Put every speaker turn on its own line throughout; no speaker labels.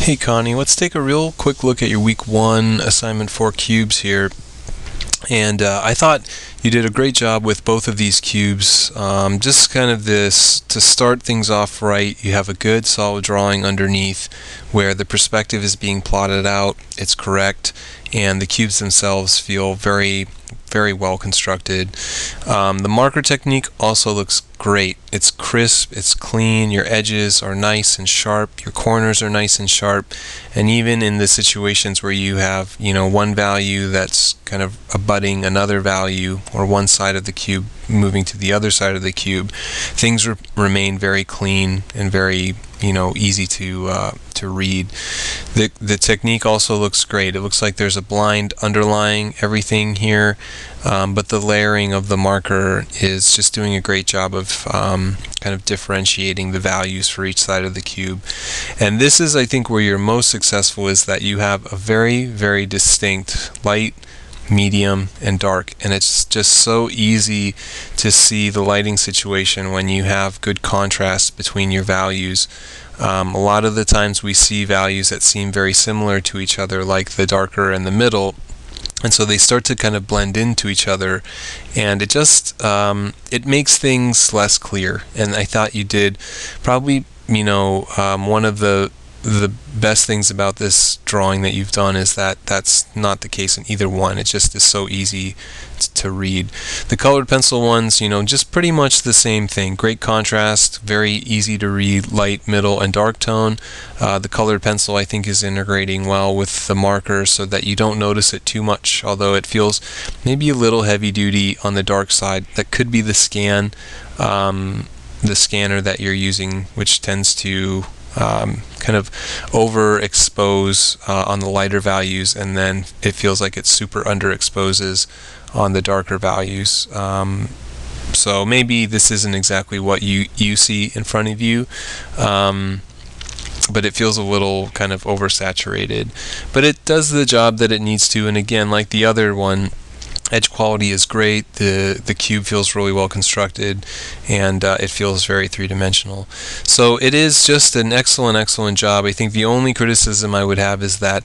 Hey Connie, let's take a real quick look at your week 1 assignment 4 cubes here. And I thought you did a great job with both of these cubes. Just kind of this, to start things off right, you have a good solid drawing underneath where the perspective is being plotted out, it's correct, and the cubes themselves feel very well constructed. The marker technique also looks great. It's crisp, it's clean, your edges are nice and sharp, your corners are nice and sharp, and even in the situations where you have, one value that's kind of abutting another value, or one side of the cube moving to the other side of the cube, things remain very clean and very easy to read. The technique also looks great. It looks like there's a blind underlying everything here, but the layering of the marker is just doing a great job of kind of differentiating the values for each side of the cube. And this is, I think, where you're most successful, is that you have a very distinct light, medium, and dark, and it's just so easy to see the lighting situation when you have good contrast between your values. A lot of the times we see values that seem very similar to each other, like the darker and the middle, and so they start to kind of blend into each other, and it just it makes things less clear. And I thought you did probably one of the best things about this drawing that you've done is that that's not the case in either one. It just is so easy to read. The colored pencil ones, just pretty much the same thing. Great contrast, very easy to read, light, middle, and dark tone. The colored pencil, I think, is integrating well with the marker so that you don't notice it too much, although it feels maybe a little heavy duty on the dark side. That could be the scanner that you're using, which tends to kind of overexpose on the lighter values, and then it feels like it super underexposes on the darker values. So maybe this isn't exactly what you see in front of you, but it feels a little kind of oversaturated. But it does the job that it needs to, and again, like the other one, edge quality is great. The cube feels really well constructed, and it feels very three-dimensional. So it is just an excellent job. I think the only criticism I would have is that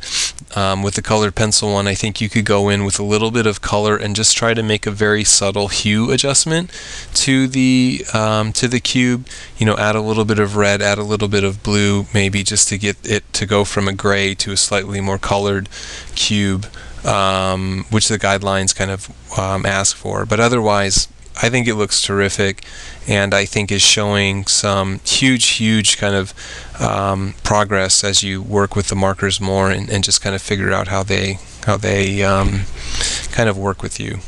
with the colored pencil one, I think you could go in with a little bit of color and just try to make a very subtle hue adjustment to the cube. Add a little bit of red, add a little bit of blue, maybe just to get it to go from a gray to a slightly more colored cube, which the guidelines kind of ask for. But otherwise, I think it looks terrific, and I think is showing some huge kind of progress as you work with the markers more and just kind of figure out how they kind of work with you.